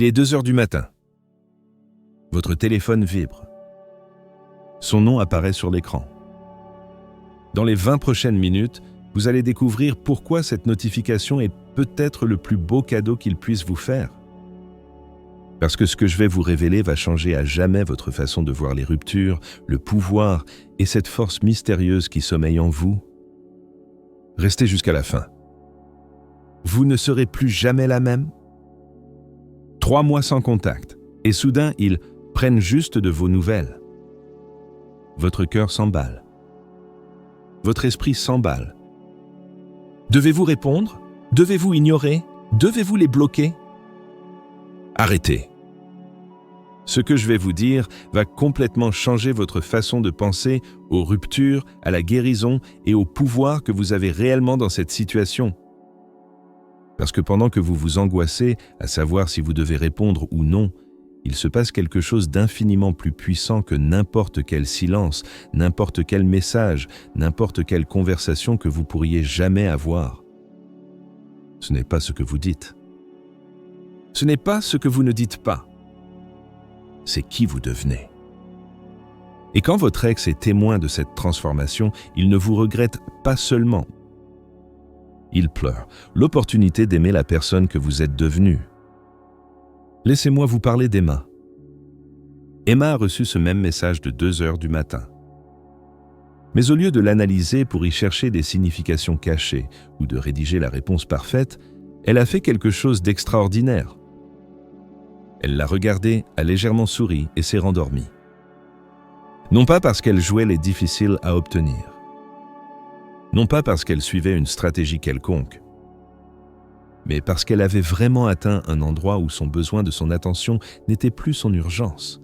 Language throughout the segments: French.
Il est 2 heures du matin. Votre téléphone vibre. Son nom apparaît sur l'écran. Dans les 20 prochaines minutes, vous allez découvrir pourquoi cette notification est peut-être le plus beau cadeau qu'il puisse vous faire. Parce que ce que je vais vous révéler va changer à jamais votre façon de voir les ruptures, le pouvoir et cette force mystérieuse qui sommeille en vous. Restez jusqu'à la fin. Vous ne serez plus jamais la même. 3 mois sans contact, et soudain, ils prennent juste de vos nouvelles. Votre cœur s'emballe. Votre esprit s'emballe. Devez-vous répondre? Devez-vous ignorer? Devez-vous les bloquer? Arrêtez. Ce que je vais vous dire va complètement changer votre façon de penser aux ruptures, à la guérison et au pouvoir que vous avez réellement dans cette situation. Parce que pendant que vous vous angoissez à savoir si vous devez répondre ou non, il se passe quelque chose d'infiniment plus puissant que n'importe quel silence, n'importe quel message, n'importe quelle conversation que vous pourriez jamais avoir. Ce n'est pas ce que vous dites. Ce n'est pas ce que vous ne dites pas. C'est qui vous devenez. Et quand votre ex est témoin de cette transformation, il ne vous regrette pas seulement. Il pleure l'opportunité d'aimer la personne que vous êtes devenue. Laissez-moi vous parler d'Emma. Emma a reçu ce même message de 2 heures du matin. Mais au lieu de l'analyser pour y chercher des significations cachées ou de rédiger la réponse parfaite, elle a fait quelque chose d'extraordinaire. Elle l'a regardé, a légèrement souri et s'est rendormie. Non pas parce qu'elle jouait les difficiles à obtenir. Non pas parce qu'elle suivait une stratégie quelconque, mais parce qu'elle avait vraiment atteint un endroit où son besoin de son attention n'était plus son urgence.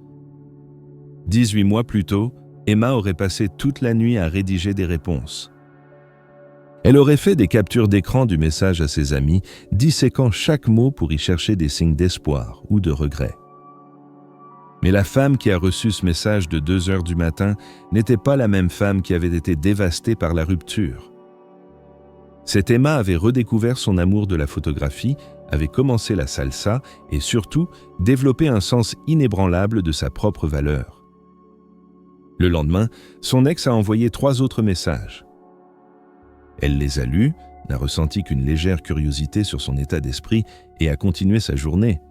18 mois plus tôt, Emma aurait passé toute la nuit à rédiger des réponses. Elle aurait fait des captures d'écran du message à ses amis, disséquant chaque mot pour y chercher des signes d'espoir ou de regret. Mais la femme qui a reçu ce message de 2 heures du matin n'était pas la même femme qui avait été dévastée par la rupture. Cette Emma avait redécouvert son amour de la photographie, avait commencé la salsa et surtout développé un sens inébranlable de sa propre valeur. Le lendemain, son ex a envoyé 3 autres messages. Elle les a lus, n'a ressenti qu'une légère curiosité sur son état d'esprit et a continué sa journée.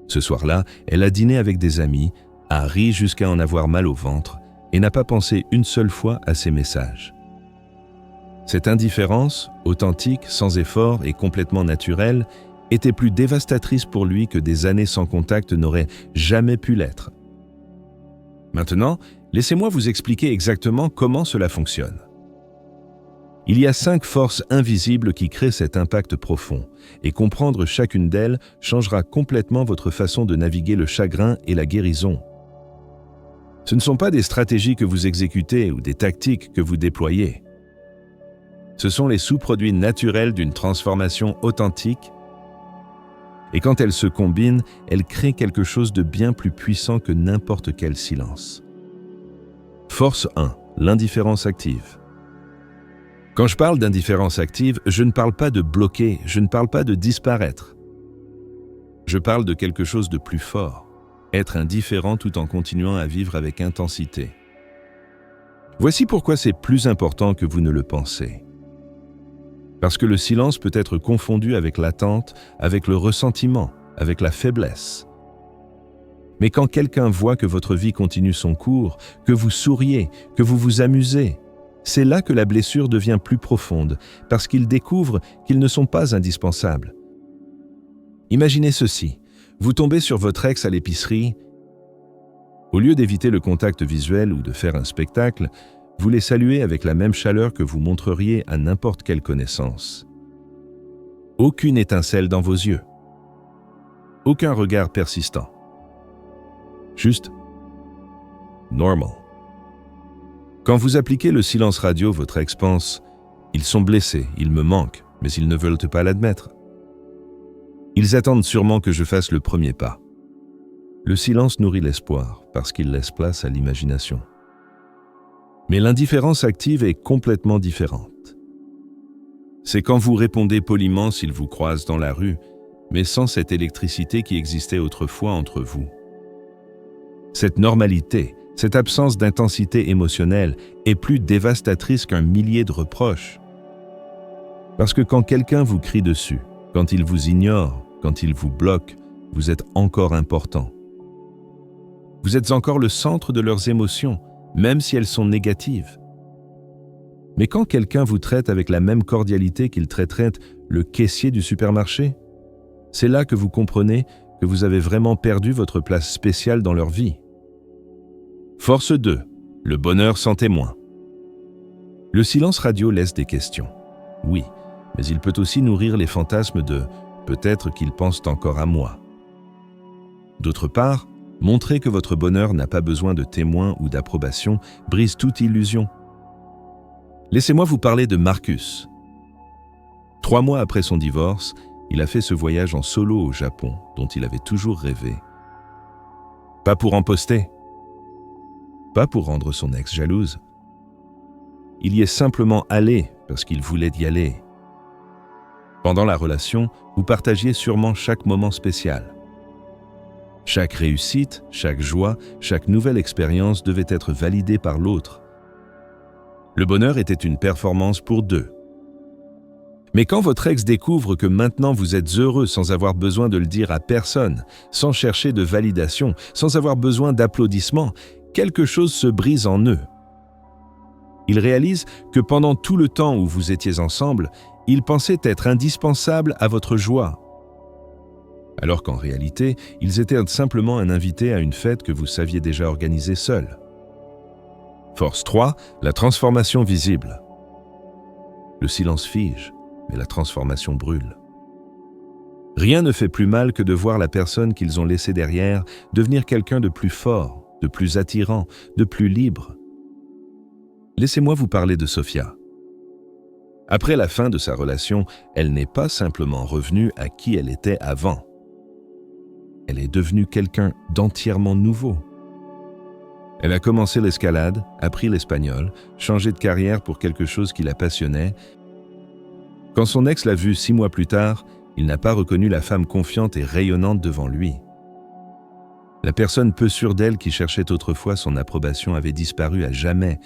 Ce soir-là, elle a dîné avec des amis, a ri jusqu'à en avoir mal au ventre et n'a pas pensé une seule fois à ses messages. Cette indifférence, authentique, sans effort et complètement naturelle, était plus dévastatrice pour lui que des années sans contact n'auraient jamais pu l'être. Maintenant, laissez-moi vous expliquer exactement comment cela fonctionne. Il y a 5 forces invisibles qui créent cet impact profond, et comprendre chacune d'elles changera complètement votre façon de naviguer le chagrin et la guérison. Ce ne sont pas des stratégies que vous exécutez ou des tactiques que vous déployez. Ce sont les sous-produits naturels d'une transformation authentique, et quand elles se combinent, elles créent quelque chose de bien plus puissant que n'importe quel silence. Force 1, l'indifférence active. Quand je parle d'indifférence active, je ne parle pas de bloquer, je ne parle pas de disparaître. Je parle de quelque chose de plus fort, être indifférent tout en continuant à vivre avec intensité. Voici pourquoi c'est plus important que vous ne le pensez. Parce que le silence peut être confondu avec l'attente, avec le ressentiment, avec la faiblesse. Mais quand quelqu'un voit que votre vie continue son cours, que vous souriez, que vous vous amusez, c'est là que la blessure devient plus profonde, parce qu'ils découvrent qu'ils ne sont pas indispensables. Imaginez ceci, vous tombez sur votre ex à l'épicerie. Au lieu d'éviter le contact visuel ou de faire un spectacle, vous les saluez avec la même chaleur que vous montreriez à n'importe quelle connaissance. Aucune étincelle dans vos yeux. Aucun regard persistant. Juste normal. Quand vous appliquez le silence radio, votre ex pense « Ils sont blessés, ils me manquent, mais ils ne veulent pas l'admettre. Ils attendent sûrement que je fasse le premier pas. » Le silence nourrit l'espoir, parce qu'il laisse place à l'imagination. Mais l'indifférence active est complètement différente. C'est quand vous répondez poliment s'ils vous croisent dans la rue, mais sans cette électricité qui existait autrefois entre vous. Cette normalité, cette absence d'intensité émotionnelle est plus dévastatrice qu'un millier de reproches. Parce que quand quelqu'un vous crie dessus, quand il vous ignore, quand il vous bloque, vous êtes encore important. Vous êtes encore le centre de leurs émotions, même si elles sont négatives. Mais quand quelqu'un vous traite avec la même cordialité qu'il traiterait le caissier du supermarché, c'est là que vous comprenez que vous avez vraiment perdu votre place spéciale dans leur vie. Force 2. Le bonheur sans témoin. Le silence radio laisse des questions. Oui, mais il peut aussi nourrir les fantasmes de « peut-être qu'ils pensent encore à moi ». D'autre part, montrer que votre bonheur n'a pas besoin de témoins ou d'approbation brise toute illusion. Laissez-moi vous parler de Marcus. 3 mois après son divorce, il a fait ce voyage en solo au Japon, dont il avait toujours rêvé. Pas pour en poster, pas pour rendre son ex jalouse. Il y est simplement allé parce qu'il voulait y aller. Pendant la relation, vous partagiez sûrement chaque moment spécial. Chaque réussite, chaque joie, chaque nouvelle expérience devait être validée par l'autre. Le bonheur était une performance pour 2. Mais quand votre ex découvre que maintenant vous êtes heureux sans avoir besoin de le dire à personne, sans chercher de validation, sans avoir besoin d'applaudissements, quelque chose se brise en eux. Il réalise que pendant tout le temps où vous étiez ensemble, il pensait être indispensable à votre joie. Alors qu'en réalité, ils étaient simplement un invité à une fête que vous saviez déjà organiser seul. Force 3, la transformation visible. Le silence fige, mais la transformation brûle. Rien ne fait plus mal que de voir la personne qu'ils ont laissée derrière devenir quelqu'un de plus fort, de plus attirant, de plus libre. Laissez-moi vous parler de Sophia. Après la fin de sa relation, elle n'est pas simplement revenue à qui elle était avant. Elle est devenue quelqu'un d'entièrement nouveau. Elle a commencé l'escalade, appris l'espagnol, changé de carrière pour quelque chose qui la passionnait. Quand son ex l'a vue 6 mois plus tard, il n'a pas reconnu la femme confiante et rayonnante devant lui. La personne peu sûre d'elle qui cherchait autrefois son approbation avait disparu à jamais.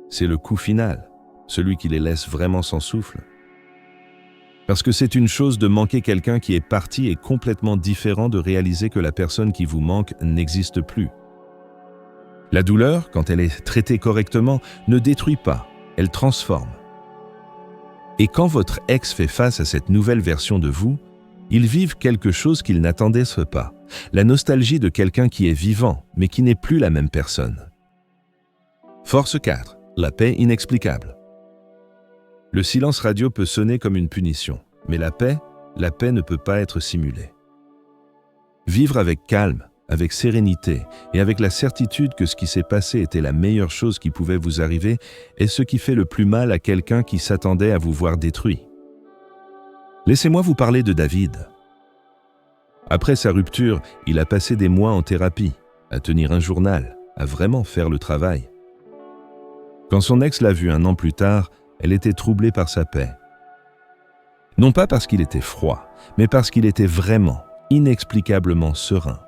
C'est le coup final, celui qui les laisse vraiment sans souffle. Parce que c'est une chose de manquer quelqu'un qui est parti et complètement différent de réaliser que la personne qui vous manque n'existe plus. La douleur, quand elle est traitée correctement, ne détruit pas, elle transforme. Et quand votre ex fait face à cette nouvelle version de vous, ils vivent quelque chose qu'ils n'attendaient pas, la nostalgie de quelqu'un qui est vivant, mais qui n'est plus la même personne. Force 4, la paix inexplicable. Le silence radio peut sonner comme une punition, mais la paix ne peut pas être simulée. Vivre avec calme, avec sérénité et avec la certitude que ce qui s'est passé était la meilleure chose qui pouvait vous arriver est ce qui fait le plus mal à quelqu'un qui s'attendait à vous voir détruit. Laissez-moi vous parler de David. Après sa rupture, il a passé des mois en thérapie, à tenir un journal, à vraiment faire le travail. Quand son ex l'a vu 1 an plus tard, elle était troublée par sa paix. Non pas parce qu'il était froid, mais parce qu'il était vraiment, inexplicablement serein.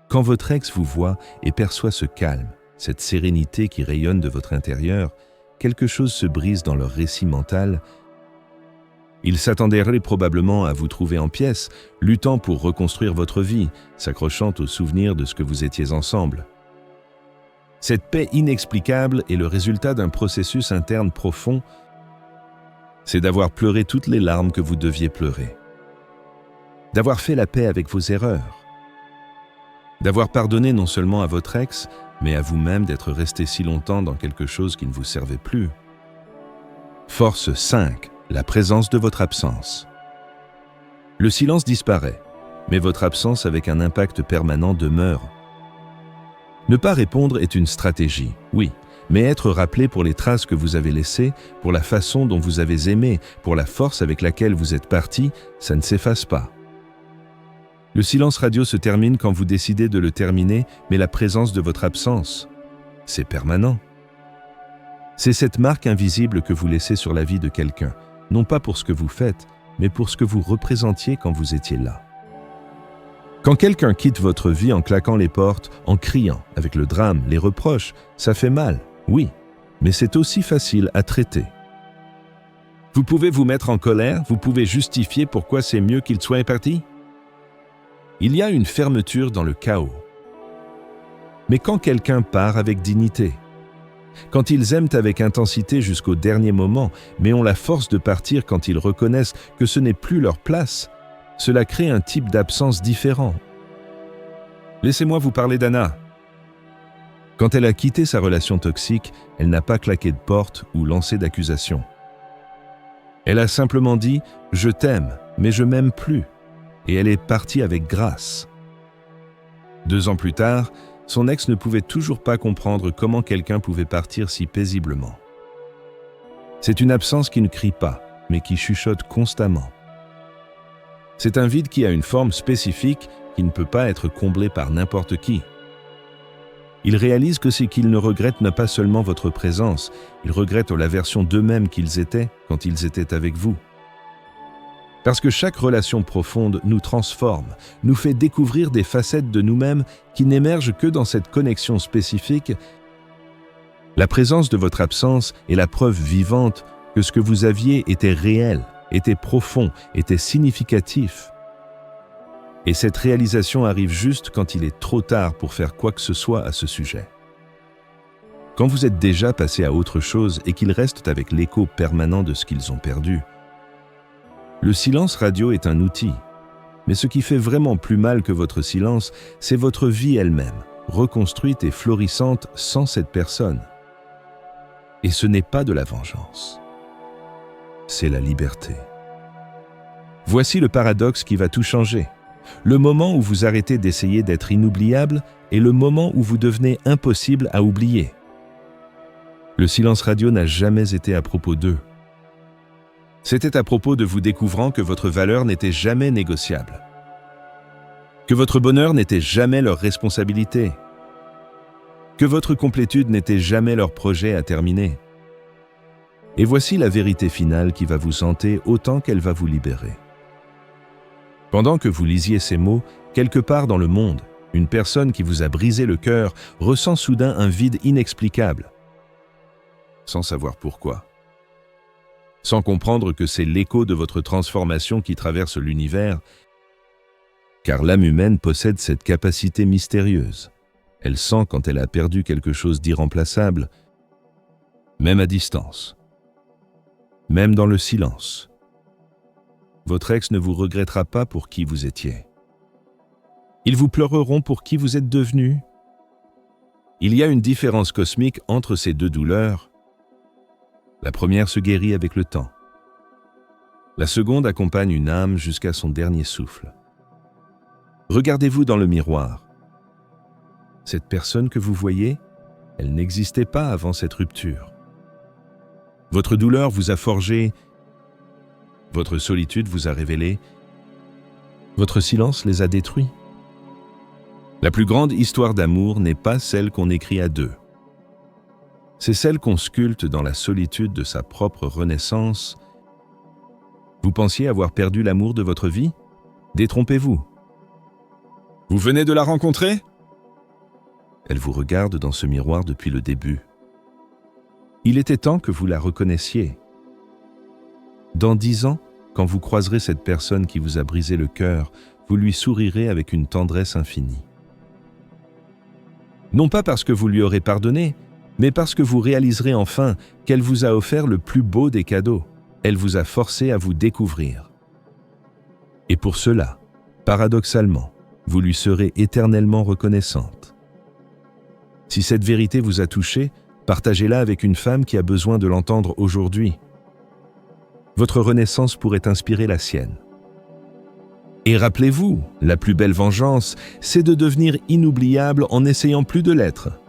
Quand votre ex vous voit et perçoit ce calme, cette sérénité qui rayonne de votre intérieur, quelque chose se brise dans leur récit mental. Ils s'attendaient probablement à vous trouver en pièces, luttant pour reconstruire votre vie, s'accrochant aux souvenirs de ce que vous étiez ensemble. Cette paix inexplicable est le résultat d'un processus interne profond. C'est d'avoir pleuré toutes les larmes que vous deviez pleurer. D'avoir fait la paix avec vos erreurs. D'avoir pardonné non seulement à votre ex, mais à vous-même d'être resté si longtemps dans quelque chose qui ne vous servait plus. Force 5, la présence de votre absence. Le silence disparaît, mais votre absence avec un impact permanent demeure. Ne pas répondre est une stratégie, oui, mais être rappelé pour les traces que vous avez laissées, pour la façon dont vous avez aimé, pour la force avec laquelle vous êtes parti, ça ne s'efface pas. Le silence radio se termine quand vous décidez de le terminer, mais la présence de votre absence, c'est permanent. C'est cette marque invisible que vous laissez sur la vie de quelqu'un, non pas pour ce que vous faites, mais pour ce que vous représentiez quand vous étiez là. Quand quelqu'un quitte votre vie en claquant les portes, en criant, avec le drame, les reproches, ça fait mal, oui, mais c'est aussi facile à traiter. Vous pouvez vous mettre en colère, vous pouvez justifier pourquoi c'est mieux qu'il soit parti. Il y a une fermeture dans le chaos. Mais quand quelqu'un part avec dignité, quand ils aiment avec intensité jusqu'au dernier moment, mais ont la force de partir quand ils reconnaissent que ce n'est plus leur place, cela crée un type d'absence différent. Laissez-moi vous parler d'Anna. Quand elle a quitté sa relation toxique, elle n'a pas claqué de porte ou lancé d'accusations. Elle a simplement dit « Je t'aime, mais je m'aime plus » et elle est partie avec grâce. 2 ans plus tard, son ex ne pouvait toujours pas comprendre comment quelqu'un pouvait partir si paisiblement. C'est une absence qui ne crie pas, mais qui chuchote constamment. C'est un vide qui a une forme spécifique qui ne peut pas être comblé par n'importe qui. Ils réalisent que c'est qu'ils ne regrettent pas seulement votre présence, ils regrettent la version d'eux-mêmes qu'ils étaient quand ils étaient avec vous. Parce que chaque relation profonde nous transforme, nous fait découvrir des facettes de nous-mêmes qui n'émergent que dans cette connexion spécifique. La présence de votre absence est la preuve vivante que ce que vous aviez était réel, était profond, était significatif. Et cette réalisation arrive juste quand il est trop tard pour faire quoi que ce soit à ce sujet. Quand vous êtes déjà passé à autre chose et qu'ils restent avec l'écho permanent de ce qu'ils ont perdu, le silence radio est un outil. Mais ce qui fait vraiment plus mal que votre silence, c'est votre vie elle-même, reconstruite et florissante sans cette personne. Et ce n'est pas de la vengeance. C'est la liberté. Voici le paradoxe qui va tout changer. Le moment où vous arrêtez d'essayer d'être inoubliable est le moment où vous devenez impossible à oublier. Le silence radio n'a jamais été à propos d'eux. C'était à propos de vous découvrant que votre valeur n'était jamais négociable, que votre bonheur n'était jamais leur responsabilité, que votre complétude n'était jamais leur projet à terminer. Et voici la vérité finale qui va vous hanter autant qu'elle va vous libérer. Pendant que vous lisiez ces mots, quelque part dans le monde, une personne qui vous a brisé le cœur ressent soudain un vide inexplicable, sans savoir pourquoi. Sans comprendre que c'est l'écho de votre transformation qui traverse l'univers, car l'âme humaine possède cette capacité mystérieuse. Elle sent quand elle a perdu quelque chose d'irremplaçable, même à distance, même dans le silence. Votre ex ne vous regrettera pas pour qui vous étiez. Ils vous pleureront pour qui vous êtes devenu. Il y a une différence cosmique entre ces deux douleurs. La première se guérit avec le temps. La seconde accompagne une âme jusqu'à son dernier souffle. Regardez-vous dans le miroir. Cette personne que vous voyez, elle n'existait pas avant cette rupture. Votre douleur vous a forgé, votre solitude vous a révélé, votre silence les a détruits. La plus grande histoire d'amour n'est pas celle qu'on écrit à deux. C'est celle qu'on sculpte dans la solitude de sa propre renaissance. Vous pensiez avoir perdu l'amour de votre vie? Détrompez-vous. Vous venez de la rencontrer? Elle vous regarde dans ce miroir depuis le début. Il était temps que vous la reconnaissiez. Dans 10 ans, quand vous croiserez cette personne qui vous a brisé le cœur, vous lui sourirez avec une tendresse infinie. Non pas parce que vous lui aurez pardonné, mais parce que vous réaliserez enfin qu'elle vous a offert le plus beau des cadeaux. Elle vous a forcé à vous découvrir. Et pour cela, paradoxalement, vous lui serez éternellement reconnaissante. Si cette vérité vous a touché, partagez-la avec une femme qui a besoin de l'entendre aujourd'hui. Votre renaissance pourrait inspirer la sienne. Et rappelez-vous, la plus belle vengeance, c'est de devenir inoubliable en n'essayant plus de l'être.